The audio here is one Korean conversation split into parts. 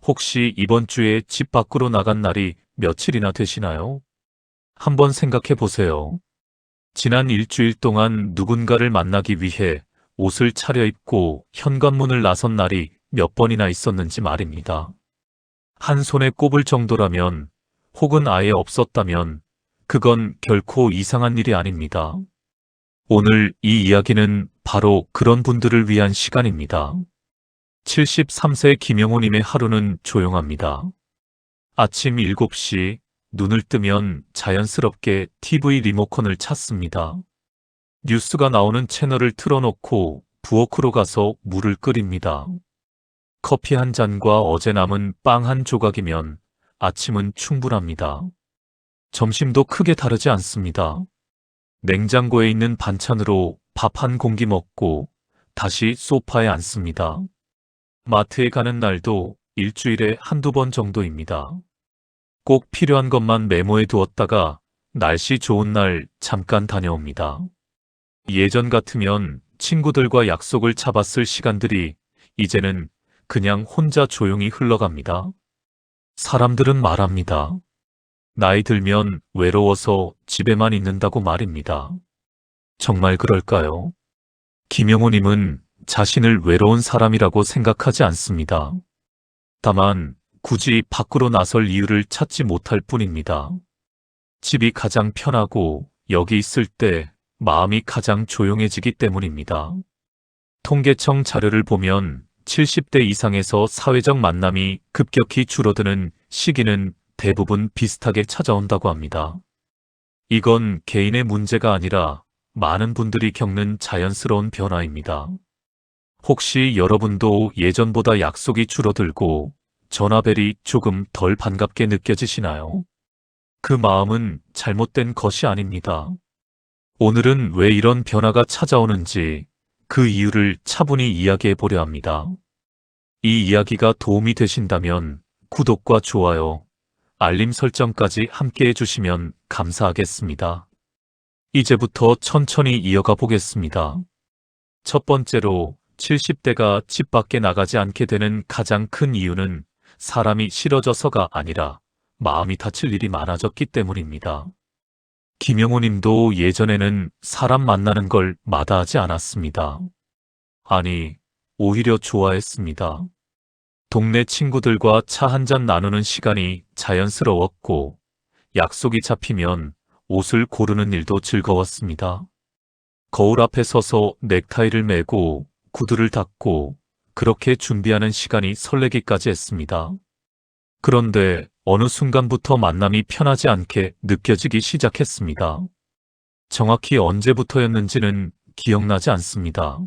혹시 이번 주에 집 밖으로 나간 날이 며칠이나 되시나요? 한번 생각해 보세요. 지난 일주일 동안 누군가를 만나기 위해 옷을 차려입고 현관문을 나선 날이 몇 번이나 있었는지 말입니다. 한 손에 꼽을 정도라면, 혹은 아예 없었다면, 그건 결코 이상한 일이 아닙니다. 오늘 이 이야기는 바로 그런 분들을 위한 시간입니다. 73세 김영호님의 하루는 조용합니다. 아침 7시, 눈을 뜨면 자연스럽게 TV 리모컨을 찾습니다. 뉴스가 나오는 채널을 틀어놓고 부엌으로 가서 물을 끓입니다. 커피 한 잔과 어제 남은 빵 한 조각이면 아침은 충분합니다. 점심도 크게 다르지 않습니다. 냉장고에 있는 반찬으로 밥 한 공기 먹고 다시 소파에 앉습니다. 마트에 가는 날도 일주일에 한두 번 정도입니다. 꼭 필요한 것만 메모해 두었다가 날씨 좋은 날 잠깐 다녀옵니다. 예전 같으면 친구들과 약속을 잡았을 시간들이 이제는 그냥 혼자 조용히 흘러갑니다. 사람들은 말합니다. 나이 들면 외로워서 집에만 있는다고 말입니다. 정말 그럴까요? 김영호님은 자신을 외로운 사람이라고 생각하지 않습니다. 다만 굳이 밖으로 나설 이유를 찾지 못할 뿐입니다. 집이 가장 편하고 여기 있을 때 마음이 가장 조용해지기 때문입니다. 통계청 자료를 보면 70대 이상에서 사회적 만남이 급격히 줄어드는 시기는 대부분 비슷하게 찾아온다고 합니다. 이건 개인의 문제가 아니라 많은 분들이 겪는 자연스러운 변화입니다. 혹시 여러분도 예전보다 약속이 줄어들고 전화벨이 조금 덜 반갑게 느껴지시나요? 그 마음은 잘못된 것이 아닙니다. 오늘은 왜 이런 변화가 찾아오는지 그 이유를 차분히 이야기해 보려 합니다. 이 이야기가 도움이 되신다면 구독과 좋아요, 알림 설정까지 함께 해주시면 감사하겠습니다. 이제부터 천천히 이어가 보겠습니다. 첫 번째로 70대가 집 밖에 나가지 않게 되는 가장 큰 이유는 사람이 싫어져서가 아니라 마음이 다칠 일이 많아졌기 때문입니다. 김영호 님도 예전에는 사람 만나는 걸 마다하지 않았습니다. 아니, 오히려 좋아했습니다. 동네 친구들과 차 한잔 나누는 시간이 자연스러웠고, 약속이 잡히면 옷을 고르는 일도 즐거웠습니다. 거울 앞에 서서 넥타이를 매고 구두를 닦고 그렇게 준비하는 시간이 설레기까지 했습니다. 그런데 어느 순간부터 만남이 편하지 않게 느껴지기 시작했습니다. 정확히 언제부터였는지는 기억나지 않습니다.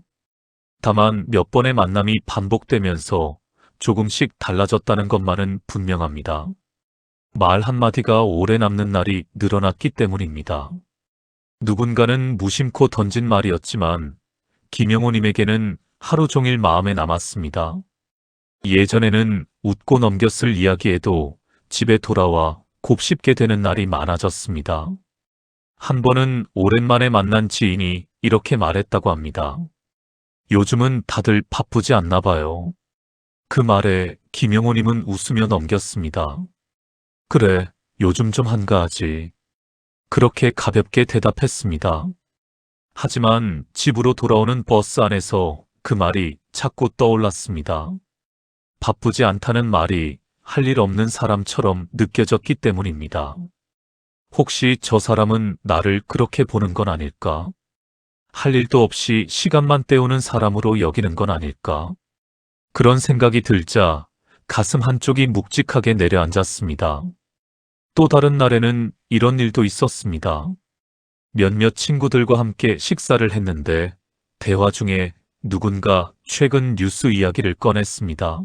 다만 몇 번의 만남이 반복되면서 조금씩 달라졌다는 것만은 분명합니다. 말 한마디가 오래 남는 날이 늘어났기 때문입니다. 누군가는 무심코 던진 말이었지만 김영호님에게는 하루 종일 마음에 남았습니다. 예전에는 웃고 넘겼을 이야기에도 집에 돌아와 곱씹게 되는 날이 많아졌습니다. 한 번은 오랜만에 만난 지인이 이렇게 말했다고 합니다. 요즘은 다들 바쁘지 않나 봐요. 그 말에 김영호님은 웃으며 넘겼습니다. 그래, 요즘 좀 한가하지. 그렇게 가볍게 대답했습니다. 하지만 집으로 돌아오는 버스 안에서 그 말이 자꾸 떠올랐습니다. 바쁘지 않다는 말이 할 일 없는 사람처럼 느껴졌기 때문입니다. 혹시 저 사람은 나를 그렇게 보는 건 아닐까? 할 일도 없이 시간만 때우는 사람으로 여기는 건 아닐까? 그런 생각이 들자 가슴 한쪽이 묵직하게 내려앉았습니다. 또 다른 날에는 이런 일도 있었습니다. 몇몇 친구들과 함께 식사를 했는데 대화 중에 누군가 최근 뉴스 이야기를 꺼냈습니다.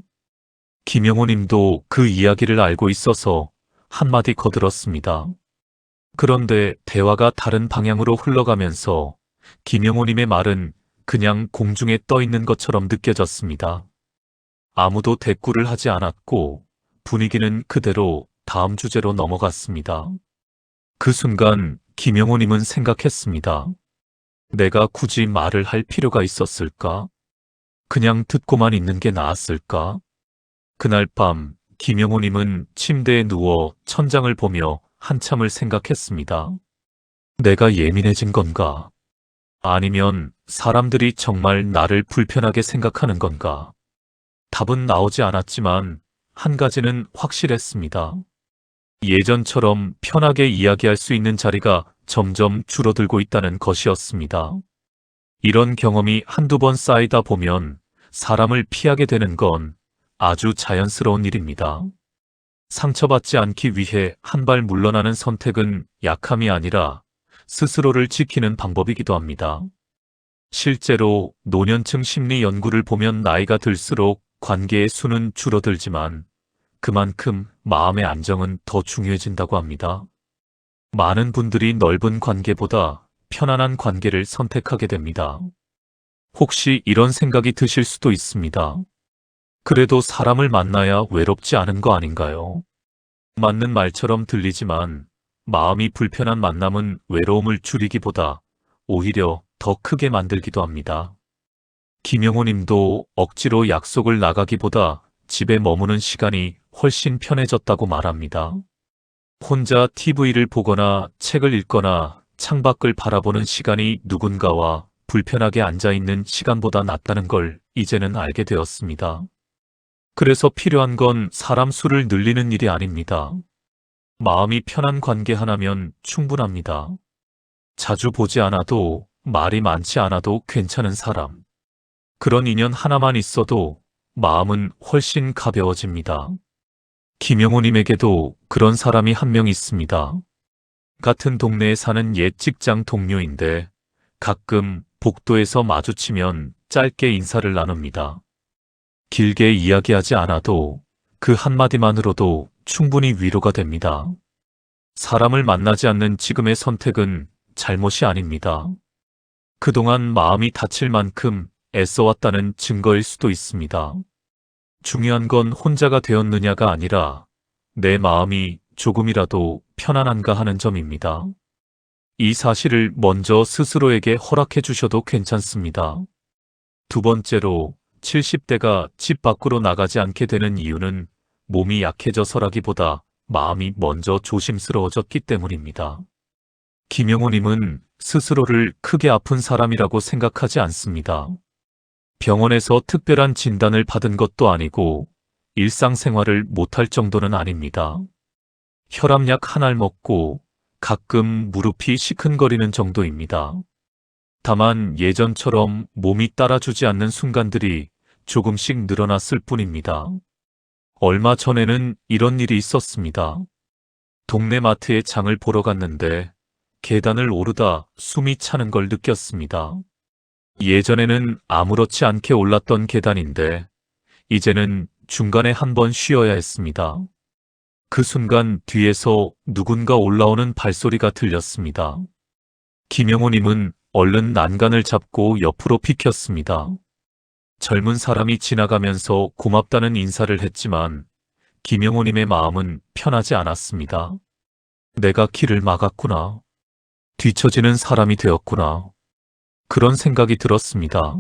김영호 님도 그 이야기를 알고 있어서 한마디 거들었습니다. 그런데 대화가 다른 방향으로 흘러가면서 김영호 님의 말은 그냥 공중에 떠 있는 것처럼 느껴졌습니다. 아무도 대꾸를 하지 않았고 분위기는 그대로 다음 주제로 넘어갔습니다. 그 순간 김영호 님은 생각했습니다. 내가 굳이 말을 할 필요가 있었을까? 그냥 듣고만 있는 게 나았을까? 그날 밤 김영호님은 침대에 누워 천장을 보며 한참을 생각했습니다. 내가 예민해진 건가? 아니면 사람들이 정말 나를 불편하게 생각하는 건가? 답은 나오지 않았지만 한 가지는 확실했습니다. 예전처럼 편하게 이야기할 수 있는 자리가 점점 줄어들고 있다는 것이었습니다. 이런 경험이 한두 번 쌓이다 보면 사람을 피하게 되는 건 아주 자연스러운 일입니다. 상처받지 않기 위해 한 발 물러나는 선택은 약함이 아니라 스스로를 지키는 방법이기도 합니다. 실제로 노년층 심리 연구를 보면 나이가 들수록 관계의 수는 줄어들지만 그만큼 마음의 안정은 더 중요해진다고 합니다. 많은 분들이 넓은 관계보다 편안한 관계를 선택하게 됩니다. 혹시 이런 생각이 드실 수도 있습니다. 그래도 사람을 만나야 외롭지 않은 거 아닌가요? 맞는 말처럼 들리지만 마음이 불편한 만남은 외로움을 줄이기보다 오히려 더 크게 만들기도 합니다. 김영호 님도 억지로 약속을 나가기보다 집에 머무는 시간이 훨씬 편해졌다고 말합니다. 혼자 TV를 보거나 책을 읽거나 창밖을 바라보는 시간이 누군가와 불편하게 앉아있는 시간보다 낫다는 걸 이제는 알게 되었습니다. 그래서 필요한 건 사람 수를 늘리는 일이 아닙니다. 마음이 편한 관계 하나면 충분합니다. 자주 보지 않아도 말이 많지 않아도 괜찮은 사람. 그런 인연 하나만 있어도 마음은 훨씬 가벼워집니다. 김영호님에게도 그런 사람이 한 명 있습니다. 같은 동네에 사는 옛 직장 동료인데 가끔 복도에서 마주치면 짧게 인사를 나눕니다. 길게 이야기하지 않아도 그 한마디만으로도 충분히 위로가 됩니다. 사람을 만나지 않는 지금의 선택은 잘못이 아닙니다. 그동안 마음이 다칠 만큼 애써왔다는 증거일 수도 있습니다. 중요한 건 혼자가 되었느냐가 아니라 내 마음이 조금이라도 편안한가 하는 점입니다. 이 사실을 먼저 스스로에게 허락해 주셔도 괜찮습니다. 두 번째로 70대가 집 밖으로 나가지 않게 되는 이유는 몸이 약해져서라기보다 마음이 먼저 조심스러워졌기 때문입니다. 김영호님은 스스로를 크게 아픈 사람이라고 생각하지 않습니다. 병원에서 특별한 진단을 받은 것도 아니고 일상생활을 못할 정도는 아닙니다. 혈압약 한 알 먹고 가끔 무릎이 시큰거리는 정도입니다. 다만 예전처럼 몸이 따라주지 않는 순간들이 조금씩 늘어났을 뿐입니다. 얼마 전에는 이런 일이 있었습니다. 동네 마트에 장을 보러 갔는데 계단을 오르다 숨이 차는 걸 느꼈습니다. 예전에는 아무렇지 않게 올랐던 계단인데 이제는 중간에 한 번 쉬어야 했습니다. 그 순간 뒤에서 누군가 올라오는 발소리가 들렸습니다. 김영호님은 얼른 난간을 잡고 옆으로 비켰습니다. 젊은 사람이 지나가면서 고맙다는 인사를 했지만 김영호님의 마음은 편하지 않았습니다. 내가 길을 막았구나. 뒤처지는 사람이 되었구나. 그런 생각이 들었습니다.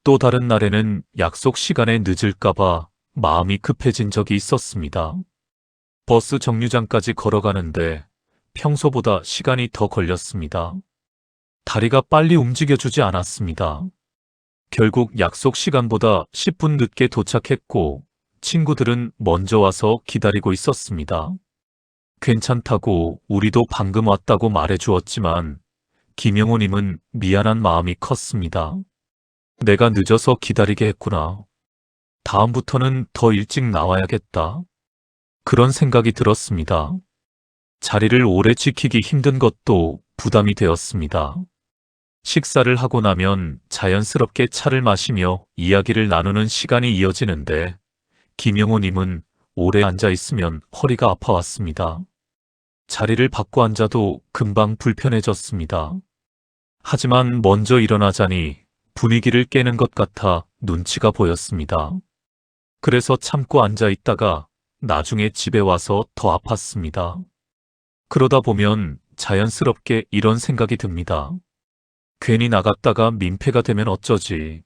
또 다른 날에는 약속 시간에 늦을까봐 마음이 급해진 적이 있었습니다. 버스 정류장까지 걸어가는데 평소보다 시간이 더 걸렸습니다. 다리가 빨리 움직여주지 않았습니다. 결국 약속 시간보다 10분 늦게 도착했고 친구들은 먼저 와서 기다리고 있었습니다. 괜찮다고 우리도 방금 왔다고 말해주었지만 김영호님은 미안한 마음이 컸습니다. 내가 늦어서 기다리게 했구나. 다음부터는 더 일찍 나와야겠다. 그런 생각이 들었습니다. 자리를 오래 지키기 힘든 것도 부담이 되었습니다. 식사를 하고 나면 자연스럽게 차를 마시며 이야기를 나누는 시간이 이어지는데 김영호님은 오래 앉아 있으면 허리가 아파왔습니다. 자리를 바꿔 앉아도 금방 불편해졌습니다. 하지만 먼저 일어나자니 분위기를 깨는 것 같아 눈치가 보였습니다. 그래서 참고 앉아 있다가 나중에 집에 와서 더 아팠습니다. 그러다 보면 자연스럽게 이런 생각이 듭니다. 괜히 나갔다가 민폐가 되면 어쩌지.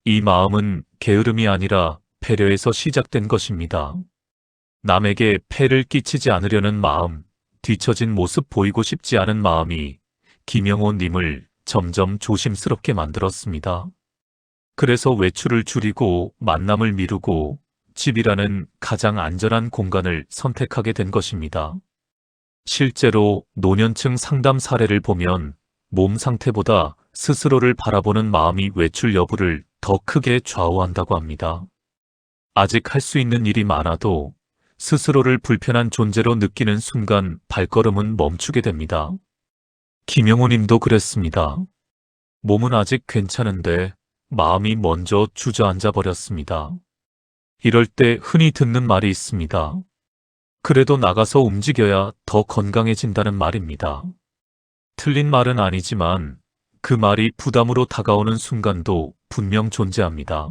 이 마음은 게으름이 아니라 배려에서 시작된 것입니다. 남에게 폐를 끼치지 않으려는 마음, 뒤처진 모습 보이고 싶지 않은 마음이 김영호님을 점점 조심스럽게 만들었습니다. 그래서 외출을 줄이고 만남을 미루고 집이라는 가장 안전한 공간을 선택하게 된 것입니다. 실제로 노년층 상담 사례를 보면 몸 상태보다 스스로를 바라보는 마음이 외출 여부를 더 크게 좌우한다고 합니다. 아직 할 수 있는 일이 많아도 스스로를 불편한 존재로 느끼는 순간 발걸음은 멈추게 됩니다. 김영호 님도 그랬습니다. 몸은 아직 괜찮은데 마음이 먼저 주저앉아 버렸습니다. 이럴 때 흔히 듣는 말이 있습니다. 그래도 나가서 움직여야 더 건강해진다는 말입니다. 틀린 말은 아니지만 그 말이 부담으로 다가오는 순간도 분명 존재합니다.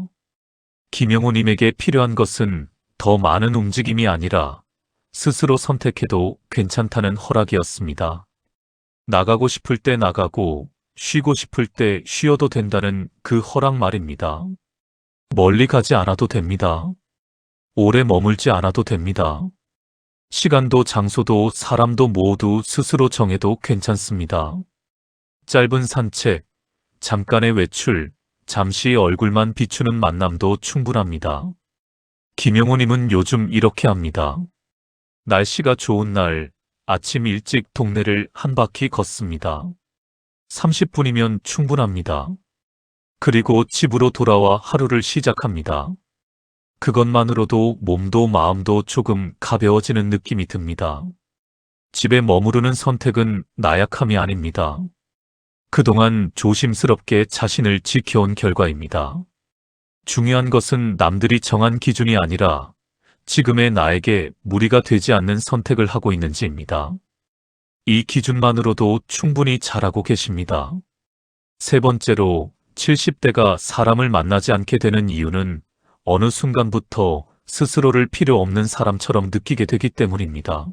김영호님에게 필요한 것은 더 많은 움직임이 아니라 스스로 선택해도 괜찮다는 허락이었습니다. 나가고 싶을 때 나가고 쉬고 싶을 때 쉬어도 된다는 그 허락 말입니다. 멀리 가지 않아도 됩니다. 오래 머물지 않아도 됩니다. 시간도 장소도 사람도 모두 스스로 정해도 괜찮습니다. 짧은 산책, 잠깐의 외출, 잠시 얼굴만 비추는 만남도 충분합니다. 김영호님은 요즘 이렇게 합니다. 날씨가 좋은 날 아침 일찍 동네를 한 바퀴 걷습니다. 30분이면 충분합니다. 그리고 집으로 돌아와 하루를 시작합니다. 그것만으로도 몸도 마음도 조금 가벼워지는 느낌이 듭니다. 집에 머무르는 선택은 나약함이 아닙니다. 그동안 조심스럽게 자신을 지켜온 결과입니다. 중요한 것은 남들이 정한 기준이 아니라 지금의 나에게 무리가 되지 않는 선택을 하고 있는지입니다. 이 기준만으로도 충분히 잘하고 계십니다. 세 번째로 70대가 사람을 만나지 않게 되는 이유는 어느 순간부터 스스로를 필요 없는 사람처럼 느끼게 되기 때문입니다.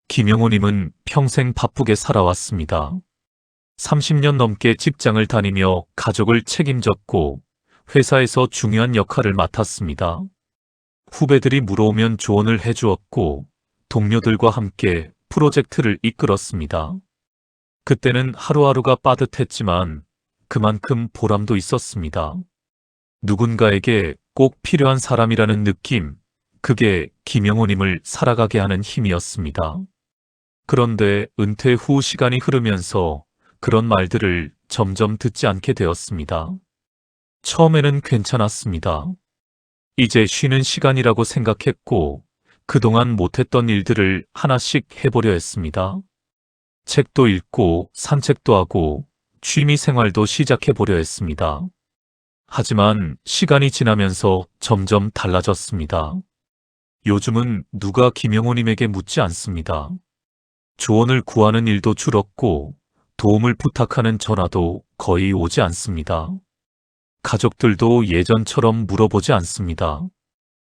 김영호님은 평생 바쁘게 살아왔습니다. 30년 넘게 직장을 다니며 가족을 책임졌고 회사에서 중요한 역할을 맡았습니다. 후배들이 물어오면 조언을 해주었고 동료들과 함께 프로젝트를 이끌었습니다. 그때는 하루하루가 빠듯했지만 그만큼 보람도 있었습니다. 누군가에게 꼭 필요한 사람이라는 느낌, 그게 김영호님을 살아가게 하는 힘이었습니다. 그런데 은퇴 후 시간이 흐르면서 그런 말들을 점점 듣지 않게 되었습니다. 처음에는 괜찮았습니다. 이제 쉬는 시간이라고 생각했고 그동안 못했던 일들을 하나씩 해보려 했습니다. 책도 읽고 산책도 하고 취미 생활도 시작해보려 했습니다. 하지만 시간이 지나면서 점점 달라졌습니다. 요즘은 누가 김영호님에게 묻지 않습니다. 조언을 구하는 일도 줄었고 도움을 부탁하는 전화도 거의 오지 않습니다. 가족들도 예전처럼 물어보지 않습니다.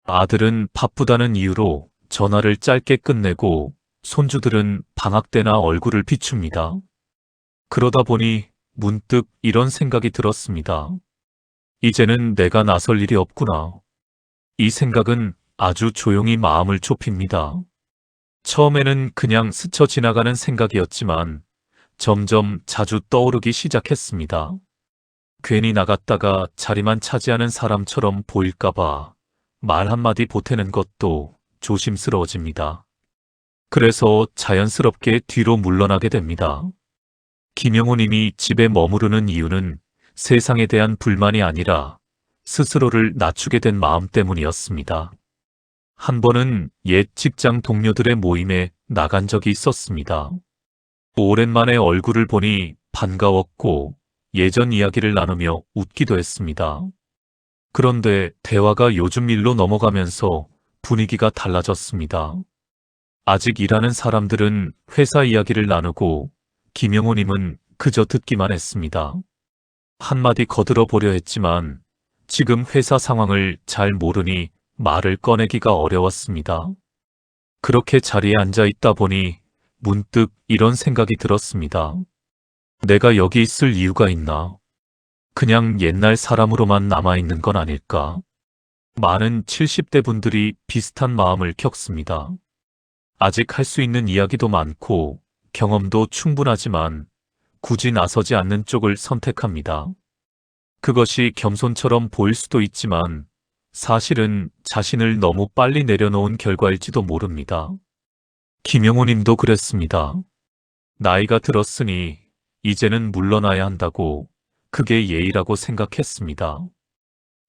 아들은 바쁘다는 이유로 전화를 짧게 끝내고 손주들은 방학 때나 얼굴을 비춥니다. 그러다 보니 문득 이런 생각이 들었습니다. 이제는 내가 나설 일이 없구나. 이 생각은 아주 조용히 마음을 좁힙니다. 처음에는 그냥 스쳐 지나가는 생각이었지만 점점 자주 떠오르기 시작했습니다. 괜히 나갔다가 자리만 차지하는 사람처럼 보일까봐 말 한마디 보태는 것도 조심스러워집니다. 그래서 자연스럽게 뒤로 물러나게 됩니다. 김영호님이 집에 머무르는 이유는 세상에 대한 불만이 아니라 스스로를 낮추게 된 마음 때문이었습니다. 한 번은 옛 직장 동료들의 모임에 나간 적이 있었습니다. 오랜만에 얼굴을 보니 반가웠고 예전 이야기를 나누며 웃기도 했습니다. 그런데 대화가 요즘 일로 넘어가면서 분위기가 달라졌습니다. 아직 일하는 사람들은 회사 이야기를 나누고 김영호님은 그저 듣기만 했습니다. 한마디 거들어 보려 했지만 지금 회사 상황을 잘 모르니 말을 꺼내기가 어려웠습니다. 그렇게 자리에 앉아 있다 보니 문득 이런 생각이 들었습니다. 내가 여기 있을 이유가 있나? 그냥 옛날 사람으로만 남아있는 건 아닐까? 많은 70대 분들이 비슷한 마음을 겪습니다. 아직 할 수 있는 이야기도 많고 경험도 충분하지만 굳이 나서지 않는 쪽을 선택합니다. 그것이 겸손처럼 보일 수도 있지만 사실은 자신을 너무 빨리 내려놓은 결과일지도 모릅니다. 김영호 님도 그랬습니다. 나이가 들었으니 이제는 물러나야 한다고 그게 예의라고 생각했습니다.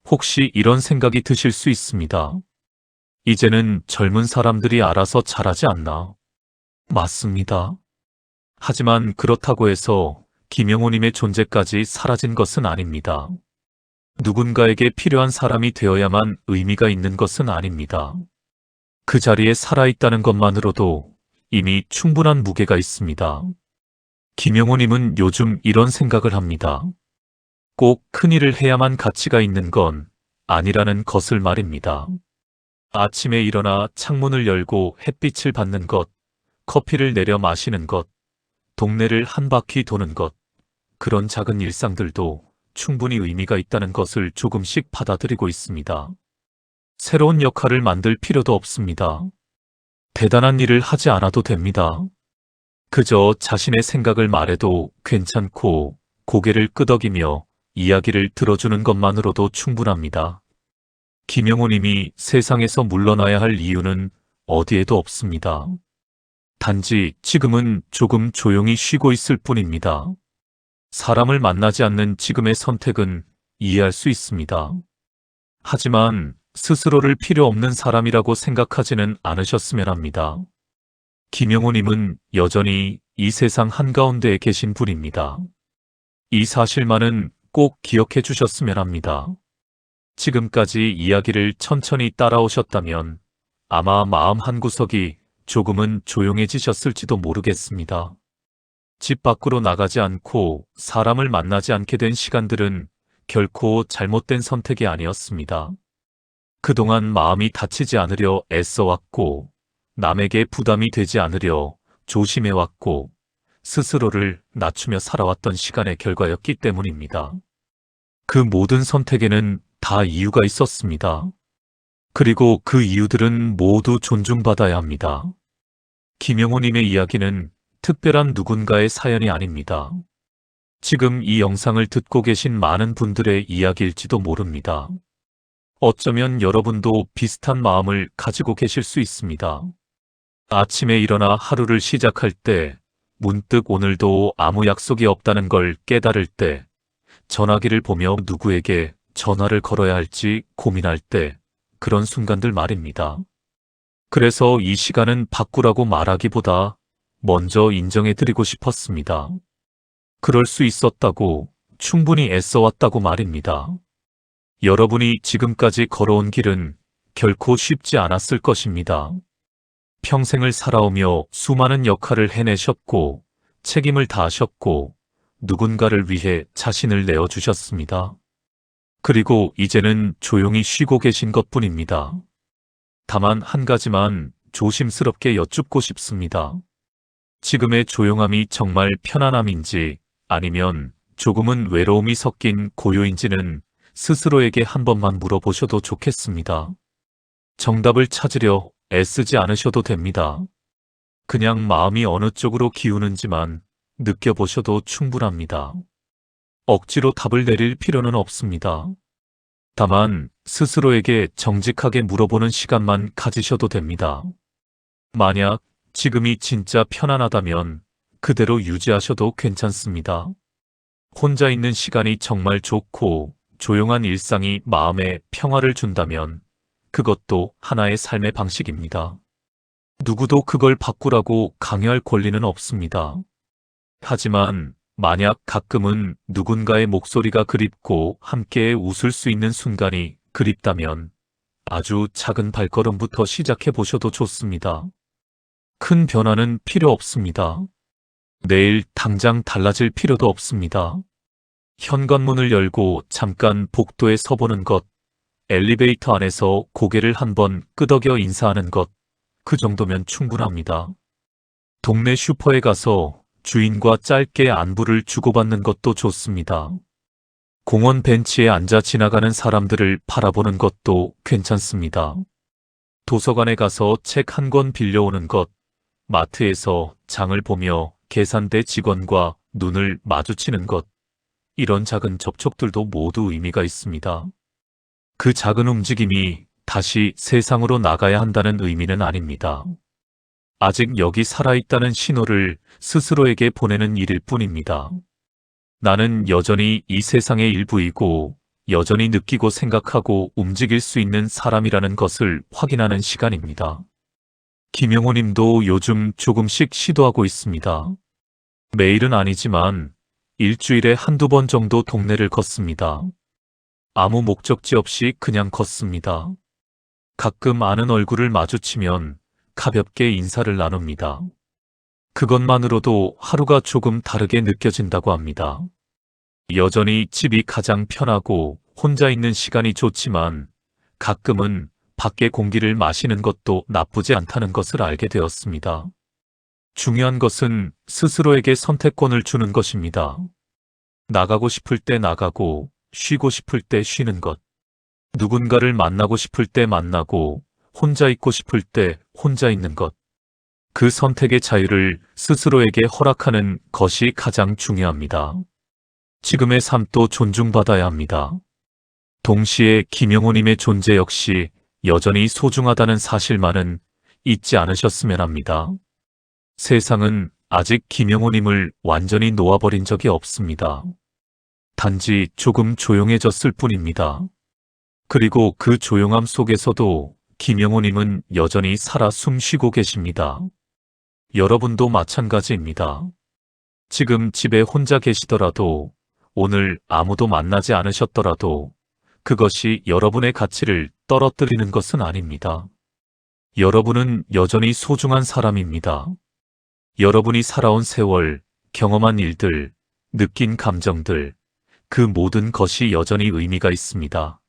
혹시 이런 생각이 드실 수 있습니다. 이제는 젊은 사람들이 알아서 잘하지 않나? 맞습니다. 하지만 그렇다고 해서 김영호님의 존재까지 사라진 것은 아닙니다. 누군가에게 필요한 사람이 되어야만 의미가 있는 것은 아닙니다. 그 자리에 살아있다는 것만으로도 이미 충분한 무게가 있습니다. 김영호님은 요즘 이런 생각을 합니다. 꼭 큰일을 해야만 가치가 있는 건 아니라는 것을 말입니다. 아침에 일어나 창문을 열고 햇빛을 받는 것, 커피를 내려 마시는 것, 동네를 한 바퀴 도는 것, 그런 작은 일상들도 충분히 의미가 있다는 것을 조금씩 받아들이고 있습니다. 새로운 역할을 만들 필요도 없습니다. 대단한 일을 하지 않아도 됩니다. 그저 자신의 생각을 말해도 괜찮고 고개를 끄덕이며 이야기를 들어주는 것만으로도 충분합니다. 김영호 님이 세상에서 물러나야 할 이유는 어디에도 없습니다. 단지 지금은 조금 조용히 쉬고 있을 뿐입니다. 사람을 만나지 않는 지금의 선택은 이해할 수 있습니다. 하지만 스스로를 필요 없는 사람이라고 생각하지는 않으셨으면 합니다. 김영호 님은 여전히 이 세상 한가운데에 계신 분입니다. 이 사실만은 꼭 기억해 주셨으면 합니다. 지금까지 이야기를 천천히 따라오셨다면 아마 마음 한구석이 조금은 조용해지셨을지도 모르겠습니다. 집 밖으로 나가지 않고 사람을 만나지 않게 된 시간들은 결코 잘못된 선택이 아니었습니다. 그동안 마음이 다치지 않으려 애써왔고 남에게 부담이 되지 않으려 조심해왔고 스스로를 낮추며 살아왔던 시간의 결과였기 때문입니다. 그 모든 선택에는 다 이유가 있었습니다. 그리고 그 이유들은 모두 존중받아야 합니다. 김영호 님의 이야기는 특별한 누군가의 사연이 아닙니다. 지금 이 영상을 듣고 계신 많은 분들의 이야기일지도 모릅니다. 어쩌면 여러분도 비슷한 마음을 가지고 계실 수 있습니다. 아침에 일어나 하루를 시작할 때 문득 오늘도 아무 약속이 없다는 걸 깨달을 때, 전화기를 보며 누구에게 전화를 걸어야 할지 고민할 때, 그런 순간들 말입니다. 그래서 이 시간은 바꾸라고 말하기보다 먼저 인정해드리고 싶었습니다. 그럴 수 있었다고, 충분히 애써왔다고 말입니다. 여러분이 지금까지 걸어온 길은 결코 쉽지 않았을 것입니다. 평생을 살아오며 수많은 역할을 해내셨고 책임을 다하셨고 누군가를 위해 자신을 내어주셨습니다. 그리고 이제는 조용히 쉬고 계신 것뿐입니다. 다만 한 가지만 조심스럽게 여쭙고 싶습니다. 지금의 조용함이 정말 편안함인지 아니면 조금은 외로움이 섞인 고요인지는 스스로에게 한 번만 물어보셔도 좋겠습니다. 정답을 찾으려 애쓰지 않으셔도 됩니다. 그냥 마음이 어느 쪽으로 기우는지만 느껴보셔도 충분합니다. 억지로 답을 내릴 필요는 없습니다. 다만 스스로에게 정직하게 물어보는 시간만 가지셔도 됩니다. 만약 지금이 진짜 편안하다면 그대로 유지하셔도 괜찮습니다. 혼자 있는 시간이 정말 좋고 조용한 일상이 마음에 평화를 준다면 그것도 하나의 삶의 방식입니다. 누구도 그걸 바꾸라고 강요할 권리는 없습니다. 하지만 만약 가끔은 누군가의 목소리가 그립고 함께 웃을 수 있는 순간이 그립다면 아주 작은 발걸음부터 시작해 보셔도 좋습니다. 큰 변화는 필요 없습니다. 내일 당장 달라질 필요도 없습니다. 현관문을 열고 잠깐 복도에 서보는 것, 엘리베이터 안에서 고개를 한번 끄덕여 인사하는 것, 그 정도면 충분합니다. 동네 슈퍼에 가서 주인과 짧게 안부를 주고받는 것도 좋습니다. 공원 벤치에 앉아 지나가는 사람들을 바라보는 것도 괜찮습니다. 도서관에 가서 책 한 권 빌려오는 것, 마트에서 장을 보며 계산대 직원과 눈을 마주치는 것, 이런 작은 접촉들도 모두 의미가 있습니다. 그 작은 움직임이 다시 세상으로 나가야 한다는 의미는 아닙니다. 아직 여기 살아있다는 신호를 스스로에게 보내는 일일 뿐입니다. 나는 여전히 이 세상의 일부이고 여전히 느끼고 생각하고 움직일 수 있는 사람이라는 것을 확인하는 시간입니다. 김영호 님도 요즘 조금씩 시도하고 있습니다. 매일은 아니지만 일주일에 한두 번 정도 동네를 걷습니다. 아무 목적지 없이 그냥 걷습니다. 가끔 아는 얼굴을 마주치면 가볍게 인사를 나눕니다. 그것만으로도 하루가 조금 다르게 느껴진다고 합니다. 여전히 집이 가장 편하고 혼자 있는 시간이 좋지만 가끔은 밖의 공기를 마시는 것도 나쁘지 않다는 것을 알게 되었습니다. 중요한 것은 스스로에게 선택권을 주는 것입니다. 나가고 싶을 때 나가고 쉬고 싶을 때 쉬는 것. 누군가를 만나고 싶을 때 만나고 혼자 있고 싶을 때 혼자 있는 것. 그 선택의 자유를 스스로에게 허락하는 것이 가장 중요합니다. 지금의 삶도 존중받아야 합니다. 동시에 김영호님의 존재 역시 여전히 소중하다는 사실만은 잊지 않으셨으면 합니다. 세상은 아직 김영호님을 완전히 놓아버린 적이 없습니다. 단지 조금 조용해졌을 뿐입니다. 그리고 그 조용함 속에서도 김영호님은 여전히 살아 숨쉬고 계십니다. 여러분도 마찬가지입니다. 지금 집에 혼자 계시더라도, 오늘 아무도 만나지 않으셨더라도 그것이 여러분의 가치를 떨어뜨리는 것은 아닙니다. 여러분은 여전히 소중한 사람입니다. 여러분이 살아온 세월, 경험한 일들, 느낀 감정들, 그 모든 것이 여전히 의미가 있습니다.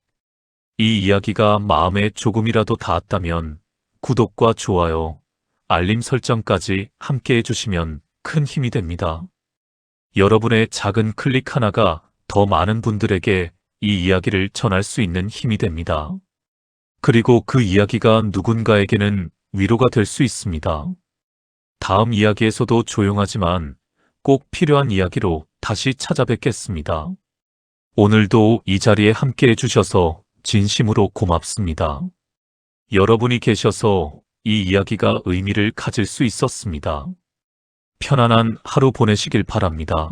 이 이야기가 마음에 조금이라도 닿았다면 구독과 좋아요, 알림 설정까지 함께 해주시면 큰 힘이 됩니다. 여러분의 작은 클릭 하나가 더 많은 분들에게 이 이야기를 전할 수 있는 힘이 됩니다. 그리고 그 이야기가 누군가에게는 위로가 될 수 있습니다. 다음 이야기에서도 조용하지만 꼭 필요한 이야기로 다시 찾아뵙겠습니다. 오늘도 이 자리에 함께 해주셔서 진심으로 고맙습니다. 여러분이 계셔서 이 이야기가 의미를 가질 수 있었습니다. 편안한 하루 보내시길 바랍니다.